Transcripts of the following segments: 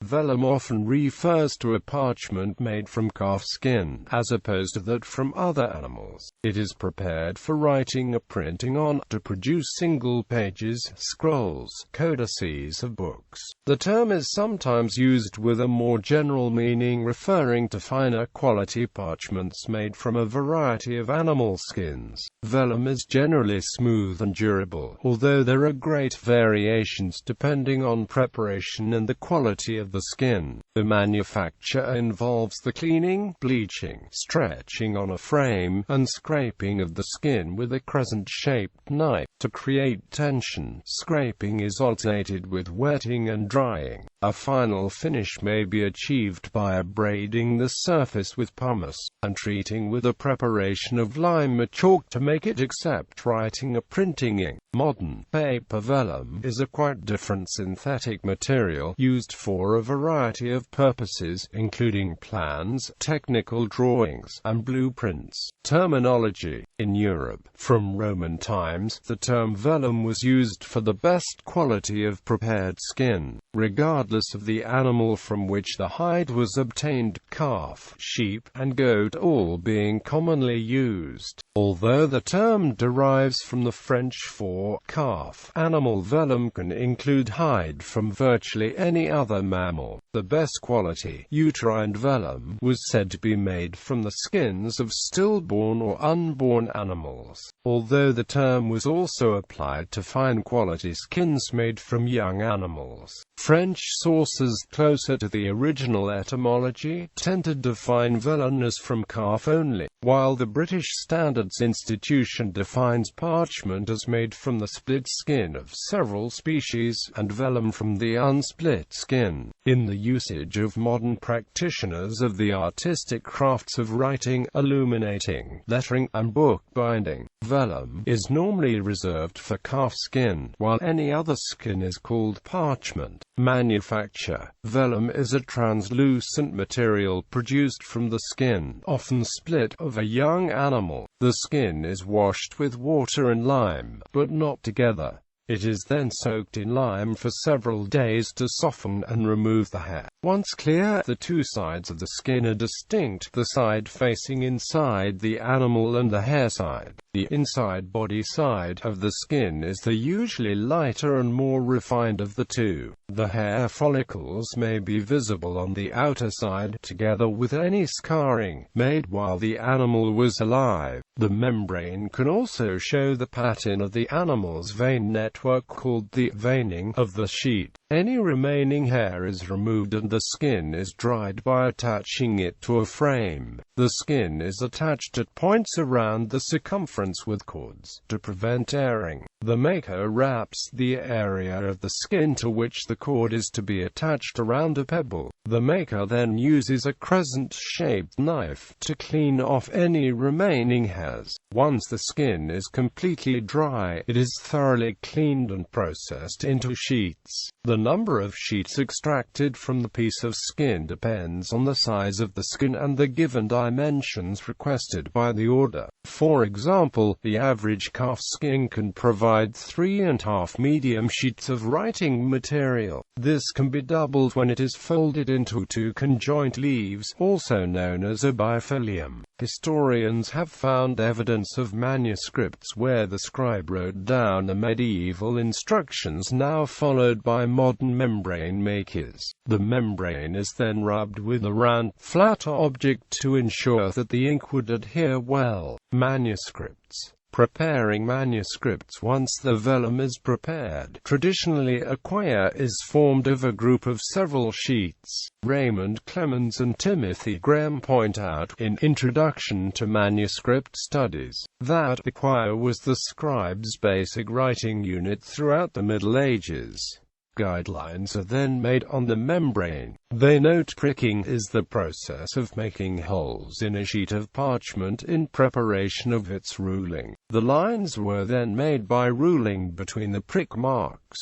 vellum often refers to a parchment made from calf skin, as opposed to that from other animals. It is prepared for writing or printing on, to produce single pages, scrolls, codices of books. The term is sometimes used with a more general meaning, referring to finer quality parchments made from a variety of animal skins. Vellum is generally smooth and durable, although there are great variations depending on preparation and the quality of the skin. The manufacture involves the cleaning, bleaching, stretching on a frame, and scraping of the skin with a crescent-shaped knife. To create tension, scraping is alternated with wetting and drying. A final finish may be achieved by abrading the surface with pumice, and treating with a preparation of lime or chalk to make it accept writing or printing ink. Modern paper vellum is a quite different synthetic material, used for a variety of purposes, including plans, technical drawings, and blueprints. Terminology. In Europe, from Roman times, the term vellum was used for the best quality of prepared skin, regardless of the animal from which the hide was obtained, calf, sheep, and goat all being commonly used. Although the term derives from the French for calf, animal vellum can include hide from virtually any other mammal. The best quality, uterine vellum, was said to be made from the skins of stillborn or unborn animals, although the term was also applied to fine quality skins made from young animals. French sources closer to the original etymology tend to define vellum as from calf only, while the British Standards Institution defines parchment as made from the split skin of several species, and vellum from the unsplit skin. In the usage of modern practitioners of the artistic crafts of writing, illuminating, lettering, and bookbinding, vellum is normally reserved for calf skin, while any other skin is called parchment. Manufacture. Vellum is a translucent material produced from the skin, often split, of a young animal. The skin is washed with water and lime, but not together. It is then soaked in lime for several days to soften and remove the hair. Once clear, the two sides of the skin are distinct, the side facing inside the animal and the hair side. The inside body side of the skin is the usually lighter and more refined of the two. The hair follicles may be visible on the outer side, together with any scarring made while the animal was alive. The membrane can also show the pattern of the animal's vein network, called the veining of the sheet. Any remaining hair is removed and the skin is dried by attaching it to a frame. The skin is attached at points around the circumference with cords, to prevent tearing. The maker wraps the area of the skin to which the cord is to be attached around a pebble. The maker then uses a crescent-shaped knife to clean off any remaining hairs. Once the skin is completely dry, it is thoroughly cleaned and processed into sheets. The number of sheets extracted from the piece of skin depends on the size of the skin and the given dimensions requested by the order. For example, the average calf skin can provide 3½ medium sheets of writing material. This can be doubled when it is folded into two conjoint leaves, also known as a bifolium. Historians have found evidence of manuscripts where the scribe wrote down the medieval instructions now followed by modern membrane makers. The membrane is then rubbed with a round, flat object to ensure that the ink would adhere well. Manuscripts. Preparing manuscripts. Once the vellum is prepared, traditionally a quire is formed of a group of several sheets. Raymond Clemens and Timothy Graham point out, in Introduction to Manuscript Studies, that a quire was the scribe's basic writing unit throughout the Middle Ages. Guidelines are then made on the membrane. They note pricking is the process of making holes in a sheet of parchment in preparation of its ruling. The lines were then made by ruling between the prick marks.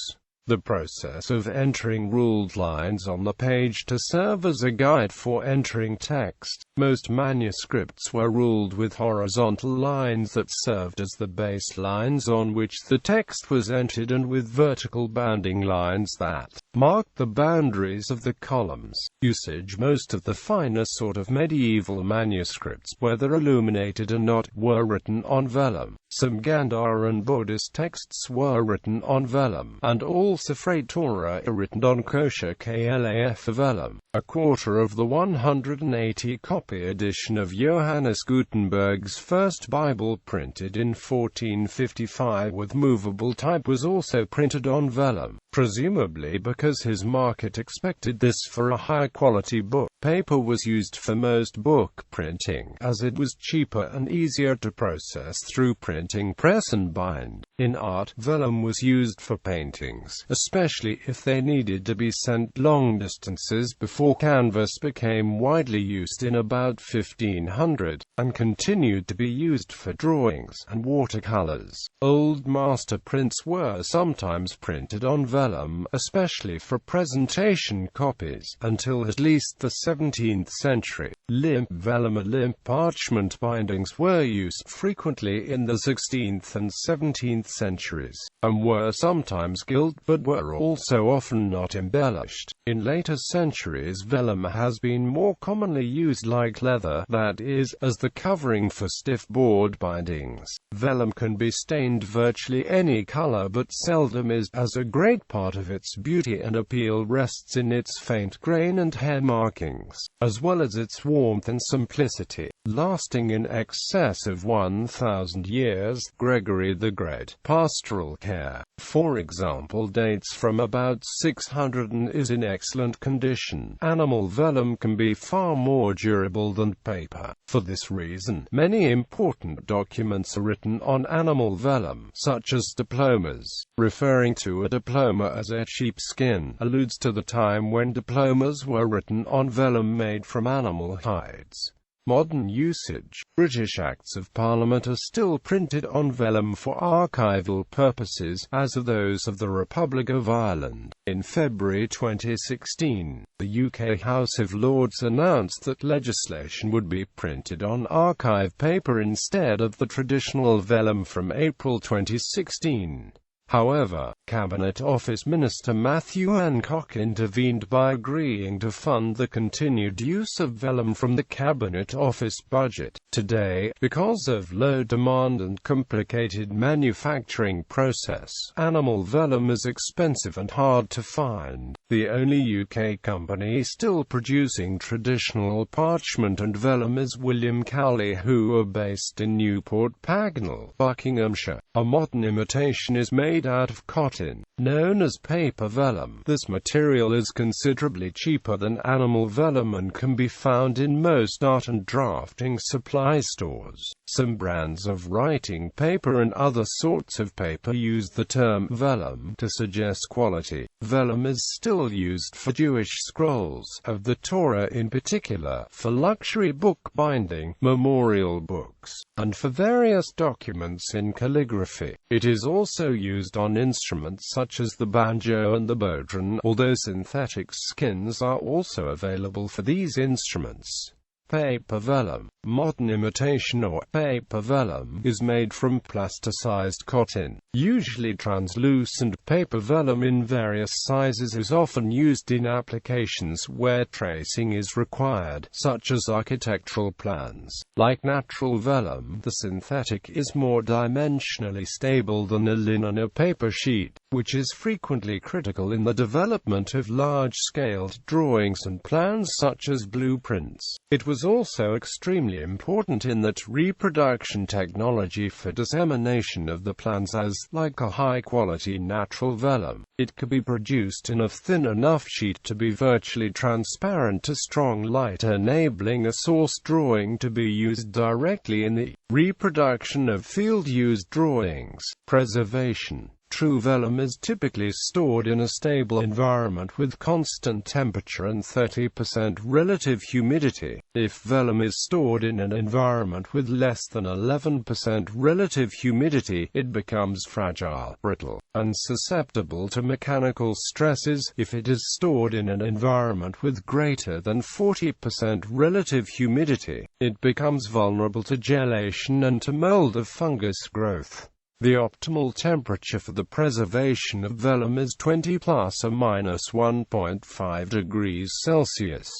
The process of entering ruled lines on the page to serve as a guide for entering text Most manuscripts were ruled with horizontal lines that served as the baselines on which the text was entered, and with vertical bounding lines that marked the boundaries of the columns. Usage. Most of the finer sort of medieval manuscripts, whether illuminated or not, were written on vellum. Some Gandhara and Buddhist texts were written on vellum, and all Sefer Torah are written on kosher cloth vellum. A quarter of the 180-copy edition of Johannes Gutenberg's first Bible, printed in 1455 with movable type, was also printed on vellum, presumably because his market expected this for a high-quality book. Paper was used for most book printing, as it was cheaper and easier to process through printing press and bind. In art, vellum was used for paintings, especially if they needed to be sent long distances, before canvas became widely used in about 1500, and continued to be used for drawings and watercolors. Old master prints were sometimes printed on vellum, especially for presentation copies, until at least the 17th century. Limp vellum and limp parchment bindings were used frequently in the 16th and 17th centuries, and were sometimes gilt, but were also often not embellished. In later centuries, vellum has been more commonly used like leather, that is, as the covering for stiff board bindings. Vellum can be stained virtually any color, but seldom is, as a great part of its beauty and appeal rests in its faint grain and hair markings, as well as its warmth and simplicity. Lasting in excess of 1,000 years, Gregory the Great. Pastoral care, for example, dates from about 600 and is in excellent condition. Animal vellum can be far more durable than paper. For this reason, many important documents are written on animal vellum, such as diplomas. Referring to a diploma as a sheepskin alludes to the time when diplomas were written on vellum made from animal hides. Modern usage. British Acts of Parliament are still printed on vellum for archival purposes, as are those of the Republic of Ireland. In February 2016, the UK House of Lords announced that legislation would be printed on archive paper instead of the traditional vellum from April 2016. However, Cabinet Office Minister Matthew Hancock intervened by agreeing to fund the continued use of vellum from the Cabinet Office budget. Today, because of low demand and complicated manufacturing process, animal vellum is expensive and hard to find. The only UK company still producing traditional parchment and vellum is William Cowley, who are based in Newport Pagnell, Buckinghamshire. A modern imitation is made out of cotton, known as paper vellum. This material is considerably cheaper than animal vellum and can be found in most art and drafting supply stores. Some brands of writing paper and other sorts of paper use the term vellum to suggest quality. Vellum is still used for Jewish scrolls of the Torah, in particular, for luxury book binding, memorial books, and for various documents in calligraphy. It is also used on instruments such as the banjo and the bodhrán, although synthetic skins are also available for these instruments. Paper vellum. Modern imitation or paper vellum is made from plasticized cotton, usually translucent. Paper vellum in various sizes is often used in applications where tracing is required, such as architectural plans. Like natural vellum, the synthetic is more dimensionally stable than a linen or paper sheet, which is frequently critical in the development of large-scaled drawings and plans such as blueprints. It was also extremely important in that reproduction technology for dissemination of the plans, as, like a high-quality natural vellum, it could be produced in a thin enough sheet to be virtually transparent to strong light, enabling a source drawing to be used directly in the reproduction of field-used drawings. Preservation. True vellum is typically stored in a stable environment with constant temperature and 30% relative humidity. If vellum is stored in an environment with less than 11% relative humidity, it becomes fragile, brittle, and susceptible to mechanical stresses. If it is stored in an environment with greater than 40% relative humidity, it becomes vulnerable to gelation and to mold of fungus growth. The optimal temperature for the preservation of vellum is 20 ± 1.5 degrees Celsius.